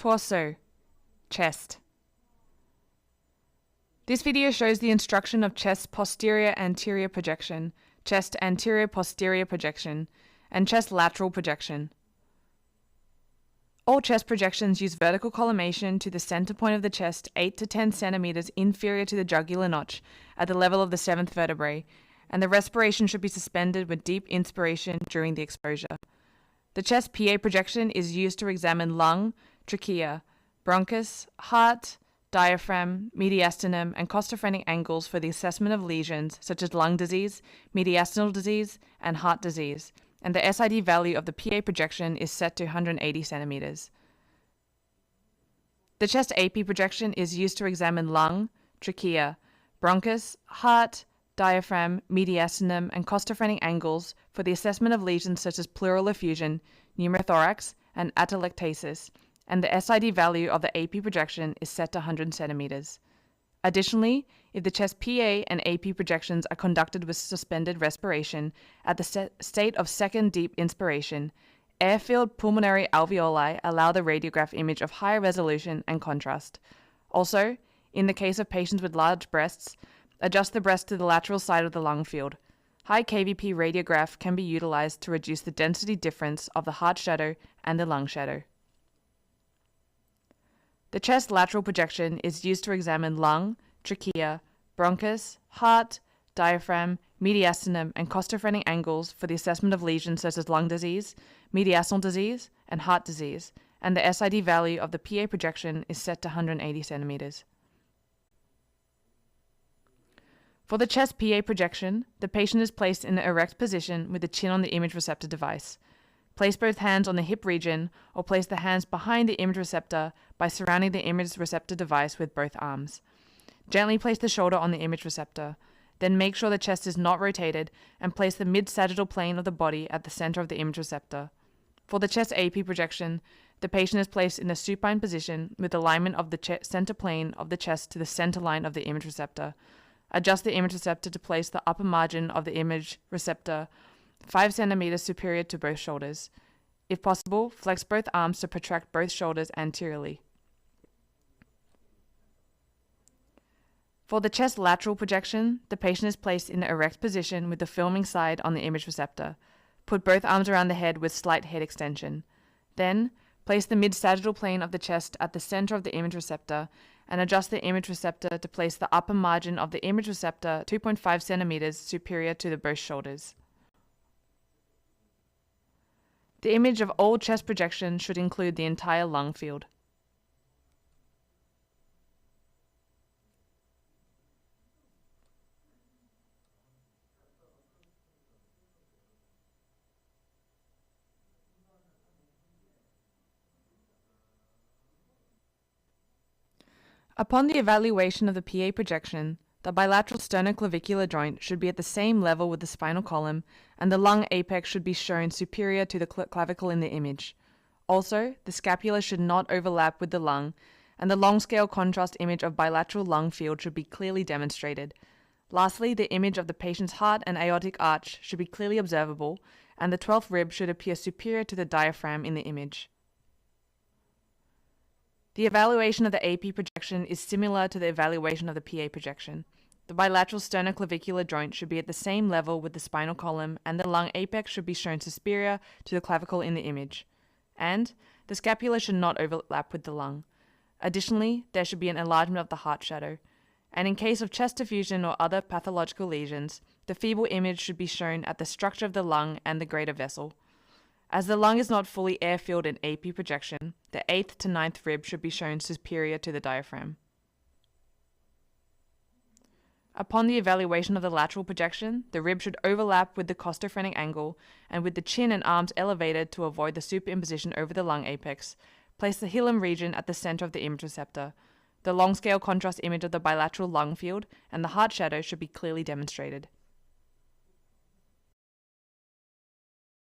Torso, chest. This video shows the instruction of chest posterior-anterior projection, chest anterior-posterior projection, and chest lateral projection. All chest projections use vertical collimation to the center point of the chest 8 to 10 centimeters inferior to the jugular notch at the level of the 7th vertebrae, and the respiration should be suspended with deep inspiration during the exposure. The chest PA projection is used to examine lung, trachea, bronchus, heart, diaphragm, mediastinum, and costophrenic angles for the assessment of lesions such as lung disease, mediastinal disease, and heart disease, and the SID value of the PA projection is set to 180 centimeters. The chest AP projection is used to examine lung, trachea, bronchus, heart, diaphragm, mediastinum, and costophrenic angles for the assessment of lesions such as pleural effusion, pneumothorax, and atelectasis, and the SID value of the AP projection is set to 100 centimeters. Additionally, if the chest PA and AP projections are conducted with suspended respiration at the state of second deep inspiration, air-filled pulmonary alveoli allow the radiograph image of higher resolution and contrast. Also, in the case of patients with large breasts, adjust the breast to the lateral side of the lung field. High kVp radiograph can be utilized to reduce the density difference of the heart shadow and the lung shadow. The chest lateral projection is used to examine lung, trachea, bronchus, heart, diaphragm, mediastinum, and costophrenic angles for the assessment of lesions such as lung disease, mediastinal disease, and heart disease, and the SID value of the PA projection is set to 180 centimeters. For the chest PA projection, the patient is placed in an erect position with the chin on the image receptor device. Place both hands on the hip region or place the hands behind the image receptor by surrounding the image receptor device with both arms. Gently place the shoulder on the image receptor. Then make sure the chest is not rotated and place the midsagittal plane of the body at the center of the image receptor. For the chest AP projection, the patient is placed in a supine position with alignment of the center plane of the chest to the center line of the image receptor. Adjust the image receptor to place the upper margin of the image receptor 5 centimeters superior to both shoulders. If possible, flex both arms to protract both shoulders anteriorly. For the chest lateral projection, the patient is placed in an erect position with the filming side on the image receptor. Put both arms around the head with slight head extension. Then, place the midsagittal plane of the chest at the center of the image receptor and adjust the image receptor to place the upper margin of the image receptor 2.5 centimeters superior to both shoulders. The image of all chest projections should include the entire lung field. Upon the evaluation of the PA projection, the bilateral sternoclavicular joint should be at the same level with the spinal column, and the lung apex should be shown superior to the clavicle in the image. Also, the scapula should not overlap with the lung, and the long-scale contrast image of bilateral lung field should be clearly demonstrated. Lastly, the image of the patient's heart and aortic arch should be clearly observable, and the 12th rib should appear superior to the diaphragm in the image. The evaluation of the AP projection is similar to the evaluation of the PA projection. The bilateral sternoclavicular joint should be at the same level with the spinal column, and the lung apex should be shown superior to the clavicle in the image. And the scapula should not overlap with the lung. Additionally, there should be an enlargement of the heart shadow. And in case of chest effusion or other pathological lesions, the feeble image should be shown at the structure of the lung and the greater vessel. As the lung is not fully air-filled in AP projection, the 8th to 9th rib should be shown superior to the diaphragm. Upon the evaluation of the lateral projection, the rib should overlap with the costophrenic angle, and with the chin and arms elevated to avoid the superimposition over the lung apex, place the hilum region at the center of the image receptor. The long-scale contrast image of the bilateral lung field and the heart shadow should be clearly demonstrated.